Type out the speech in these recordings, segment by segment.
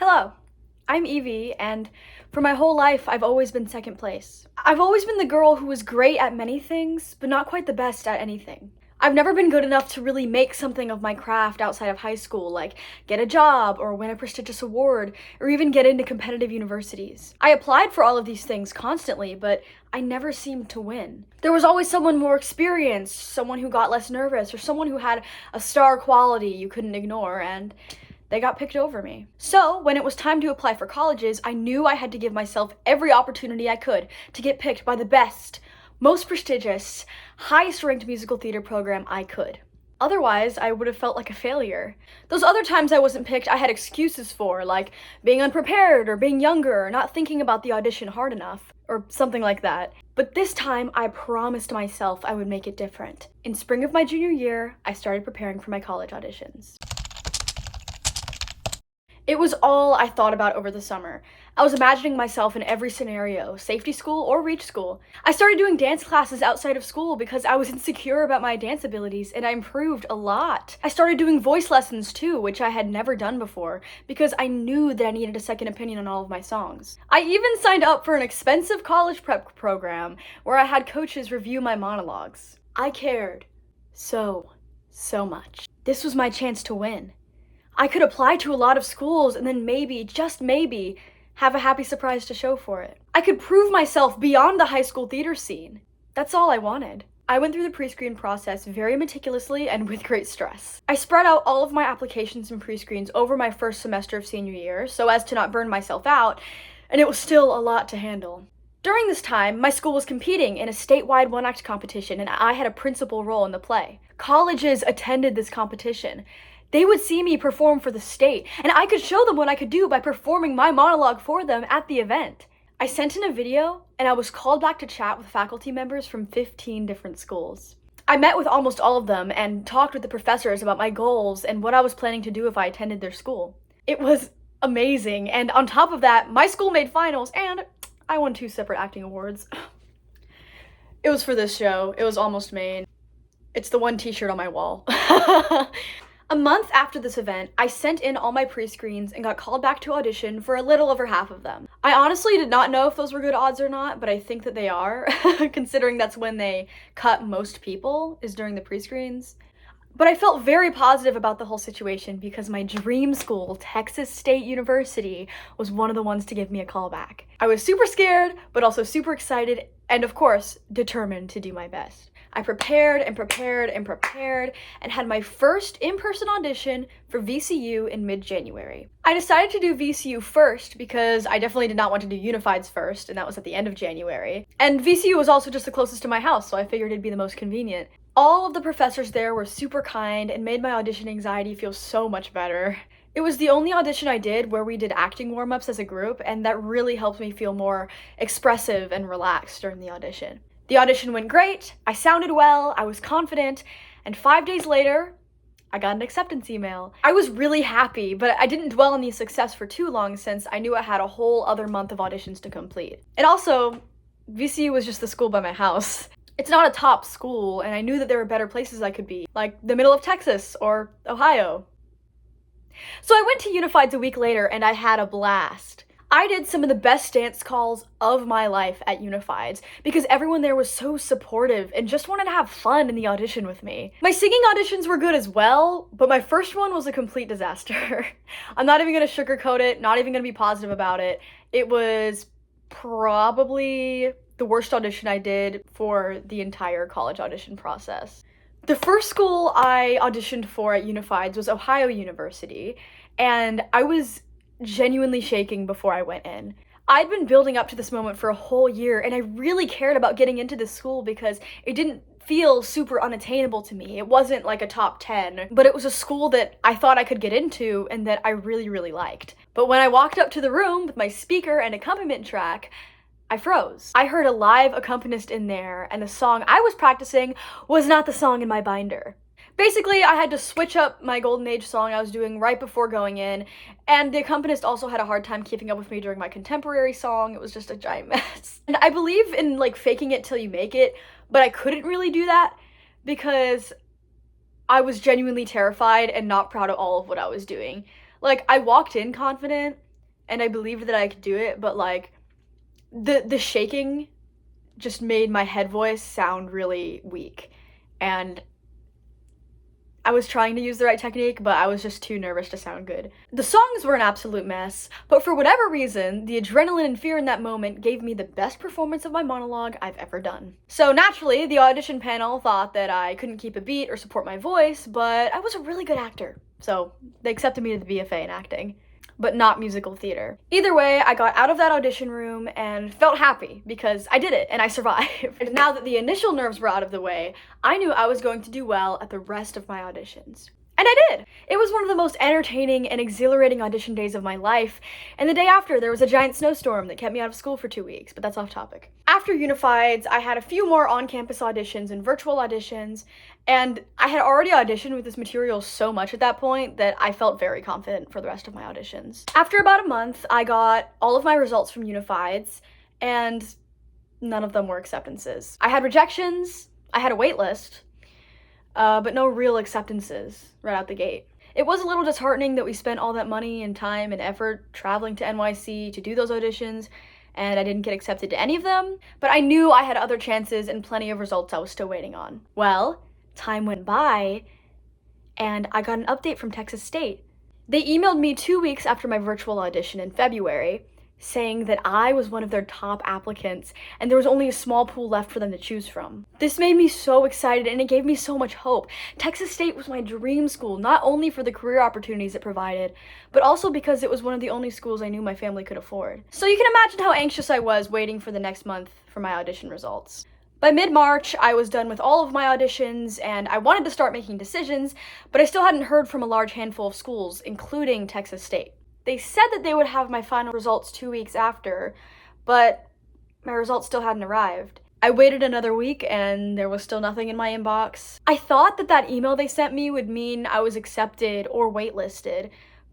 Hello, I'm Evie, and for my whole life, I've always been second place. I've always been the girl who was great at many things, but not quite the best at anything. I've never been good enough to really make something of my craft outside of high school, like get a job or win a prestigious award, or even get into competitive universities. I applied for all of these things constantly, but I never seemed to win. There was always someone more experienced, someone who got less nervous, or someone who had a star quality you couldn't ignore, and they got picked over me. So, when it was time to apply for colleges, I knew I had to give myself every opportunity I could to get picked by the best, most prestigious, highest ranked musical theater program I could. Otherwise, I would have felt like a failure. Those other times I wasn't picked, I had excuses for, like being unprepared or being younger or not thinking about the audition hard enough, or something like that. But this time, I promised myself I would make it different. In spring of my junior year, I started preparing for my college auditions. It was all I thought about over the summer. I was imagining myself in every scenario, safety school or reach school. I started doing dance classes outside of school because I was insecure about my dance abilities, and I improved a lot. I started doing voice lessons too, which I had never done before, because I knew that I needed a second opinion on all of my songs. I even signed up for an expensive college prep program where I had coaches review my monologues. I cared so much. This was my chance to win. I could apply to a lot of schools and then maybe, just maybe, have a happy surprise to show for it. I could prove myself beyond the high school theater scene. That's all I wanted. I went through the pre-screen process very meticulously and with great stress. I spread out all of my applications and pre-screens over my first semester of senior year so as to not burn myself out, and it was still a lot to handle. During this time, my school was competing in a statewide one-act competition, and I had a principal role in the play. Colleges attended this competition. They would see me perform for the state, and I could show them what I could do by performing my monologue for them at the event. I sent in a video, and I was called back to chat with faculty members from 15 different schools. I met with almost all of them and talked with the professors about my goals and what I was planning to do if I attended their school. It was amazing, and on top of that, my school made finals, and I won 2 separate acting awards. It was for this show. It was almost made. It's the one t-shirt on my wall. A month after this event, I sent in all my pre-screens and got called back to audition for a little over half of them. I honestly did not know if those were good odds or not, but I think that they are, considering that's when they cut most people, is during the pre-screens. But I felt very positive about the whole situation because my dream school, Texas State University, was one of the ones to give me a call back. I was super scared, but also super excited, and of course, determined to do my best. I prepared and had my first in-person audition for VCU in mid-January. I decided to do VCU first because I definitely did not want to do Unifieds first, and that was at the end of January. And VCU was also just the closest to my house, so I figured it'd be the most convenient. All of the professors there were super kind and made my audition anxiety feel so much better. It was the only audition I did where we did acting warm-ups as a group, and that really helped me feel more expressive and relaxed during the audition. The audition went great, I sounded well, I was confident, and 5 days later, I got an acceptance email. I was really happy, but I didn't dwell on the success for too long since I knew I had a whole other month of auditions to complete. And also, VCU was just the school by my house. It's not a top school, and I knew that there were better places I could be, like the middle of Texas or Ohio. So I went to Unifieds a week later, and I had a blast. I did some of the best dance calls of my life at Unifieds because everyone there was so supportive and just wanted to have fun in the audition with me. My singing auditions were good as well, but my first one was a complete disaster. I'm not even gonna sugarcoat it, not even gonna be positive about it. It was probably the worst audition I did for the entire college audition process. The first school I auditioned for at Unifieds was Ohio University, and I was genuinely shaking before I went in. I'd been building up to this moment for a whole year, and I really cared about getting into this school because it didn't feel super unattainable to me. It wasn't like a top 10, but it was a school that I thought I could get into and that I really liked. But when I walked up to the room with my speaker and accompaniment track, I froze. I heard a live accompanist in there, and the song I was practicing was not the song in my binder. Basically, I had to switch up my Golden Age song I was doing right before going in, and the accompanist also had a hard time keeping up with me during my contemporary song. It was just a giant mess. And I believe in, like, faking it till you make it, but I couldn't really do that because I was genuinely terrified and not proud of all of what I was doing. Like, I walked in confident, and I believed that I could do it, but like the shaking just made my head voice sound really weak. And I was trying to use the right technique, but I was just too nervous to sound good. The songs were an absolute mess, but for whatever reason, the adrenaline and fear in that moment gave me the best performance of my monologue I've ever done. So naturally, the audition panel thought that I couldn't keep a beat or support my voice, but I was a really good actor. So they accepted me to the BFA in acting, but not musical theater. Either way, I got out of that audition room and felt happy because I did it and I survived. And now that the initial nerves were out of the way, I knew I was going to do well at the rest of my auditions. And I did! It was one of the most entertaining and exhilarating audition days of my life, and the day after there was a giant snowstorm that kept me out of school for 2 weeks, but that's off topic. After Unifieds, I had a few more on-campus auditions and virtual auditions, and I had already auditioned with this material so much at that point that I felt very confident for the rest of my auditions. After about a month, I got all of my results from Unifieds, and none of them were acceptances. I had rejections, I had a wait list, but no real acceptances right out the gate. It was a little disheartening that we spent all that money and time and effort traveling to NYC to do those auditions, and I didn't get accepted to any of them, but I knew I had other chances and plenty of results I was still waiting on. Well, time went by, and I got an update from Texas State. They emailed me 2 weeks after my virtual audition in February, saying that I was one of their top applicants and there was only a small pool left for them to choose from. This made me so excited and it gave me so much hope. Texas State was my dream school, not only for the career opportunities it provided, but also because it was one of the only schools I knew my family could afford. So you can imagine how anxious I was waiting for the next month for my audition results. By mid-March, I was done with all of my auditions and I wanted to start making decisions, but I still hadn't heard from a large handful of schools, including Texas State. They said that they would have my final results 2 weeks after, but my results still hadn't arrived. I waited another week and there was still nothing in my inbox. I thought that that email they sent me would mean I was accepted or waitlisted,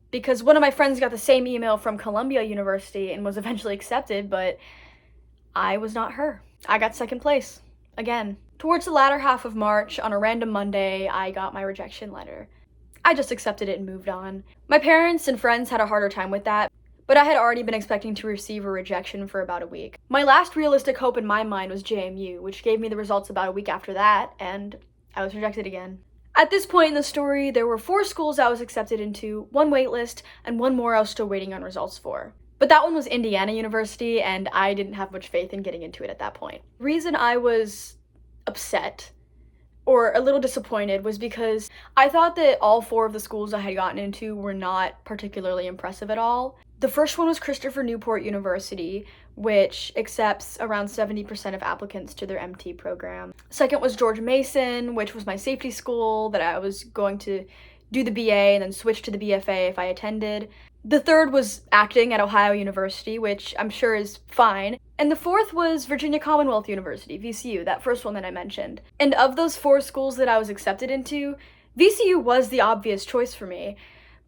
because one of my friends got the same email from Columbia University and was eventually accepted, but I was not her. I got second place, again. Towards the latter half of March, on a random Monday, I got my rejection letter. I just accepted it and moved on. My parents and friends had a harder time with that, but I had already been expecting to receive a rejection for about a week. My last realistic hope in my mind was JMU, which gave me the results about a week after that, and I was rejected again. At this point in the story, there were 4 schools I was accepted into, 1 waitlist, and 1 more I was still waiting on results for. But that one was Indiana University, and I didn't have much faith in getting into it at that point. The reason I was upset or a little disappointed was because I thought that all 4 of the schools I had gotten into were not particularly impressive at all. The first one was Christopher Newport University, which accepts around 70% of applicants to their MT program. Second was George Mason, which was my safety school that I was going to do the BA and then switch to the BFA if I attended. The third was acting at Ohio University, which I'm sure is fine. And the fourth was Virginia Commonwealth University, VCU, that first one that I mentioned. And of those 4 schools that I was accepted into, VCU was the obvious choice for me,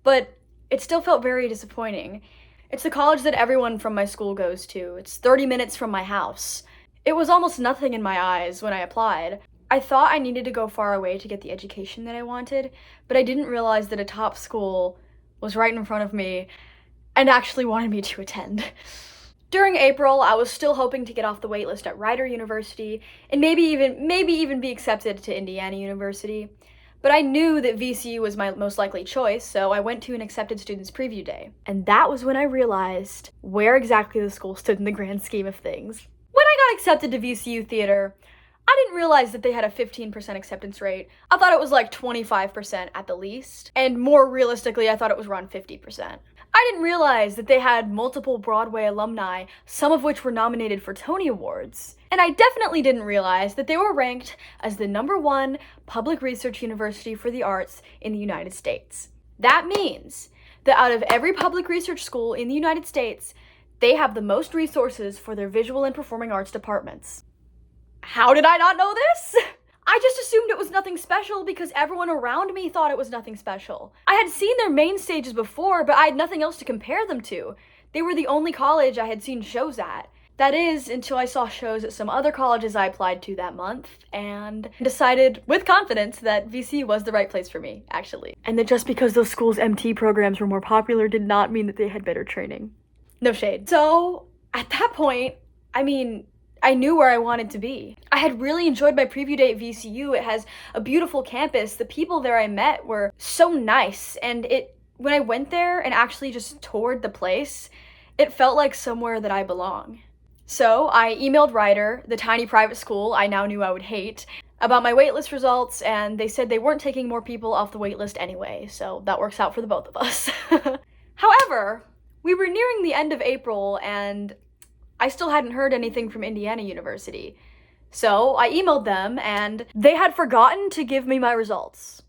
but it still felt very disappointing. It's the college that everyone from my school goes to. It's 30 minutes from my house. It was almost nothing in my eyes when I applied. I thought I needed to go far away to get the education that I wanted, but I didn't realize that a top school was right in front of me and actually wanted me to attend. During April, I was still hoping to get off the waitlist at Rider University and maybe even be accepted to Indiana University. But I knew that VCU was my most likely choice, so I went to an accepted students preview day. And that was when I realized where exactly the school stood in the grand scheme of things. When I got accepted to VCU Theater, I didn't realize that they had a 15% acceptance rate. I thought it was like 25% at the least, and more realistically, I thought it was around 50%. I didn't realize that they had multiple Broadway alumni, some of which were nominated for Tony Awards. And I definitely didn't realize that they were ranked as the #1 public research university for the arts in the United States. That means that out of every public research school in the United States, they have the most resources for their visual and performing arts departments. How did I not know this? I just assumed it was nothing special because everyone around me thought it was nothing special. I had seen their main stages before, but I had nothing else to compare them to. They were the only college I had seen shows at. That is, until I saw shows at some other colleges I applied to that month, and decided with confidence that VC was the right place for me, actually. And that just because those schools' MT programs were more popular did not mean that they had better training. No shade. So at that point, I mean, I knew where I wanted to be. I had really enjoyed my preview day at VCU. It has a beautiful campus. The people there I met were so nice, and when I went there and actually just toured the place, it felt like somewhere that I belong. So I emailed Ryder, the tiny private school I now knew I would hate, about my waitlist results, and they said they weren't taking more people off the waitlist anyway, so that works out for the both of us. However, we were nearing the end of April, and I still hadn't heard anything from Indiana University. So I emailed them, and they had forgotten to give me my results.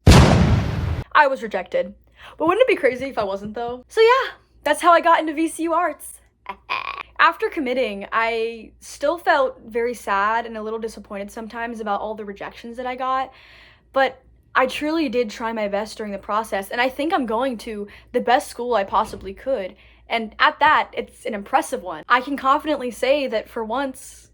I was rejected. But wouldn't it be crazy if I wasn't, though? So yeah, that's how I got into VCU Arts. After committing, I still felt very sad and a little disappointed sometimes about all the rejections that I got, but I truly did try my best during the process, and I think I'm going to the best school I possibly could. And at that, it's an impressive one. I can confidently say that for once,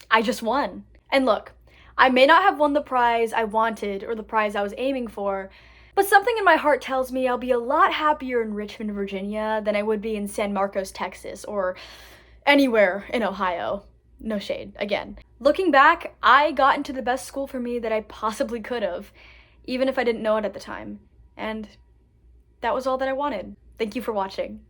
I just won. And look, I may not have won the prize I wanted or the prize I was aiming for, but something in my heart tells me I'll be a lot happier in Richmond, Virginia than I would be in San Marcos, Texas, or anywhere in Ohio. No shade, again. Looking back, I got into the best school for me that I possibly could have, even if I didn't know it at the time. And that was all that I wanted. Thank you for watching.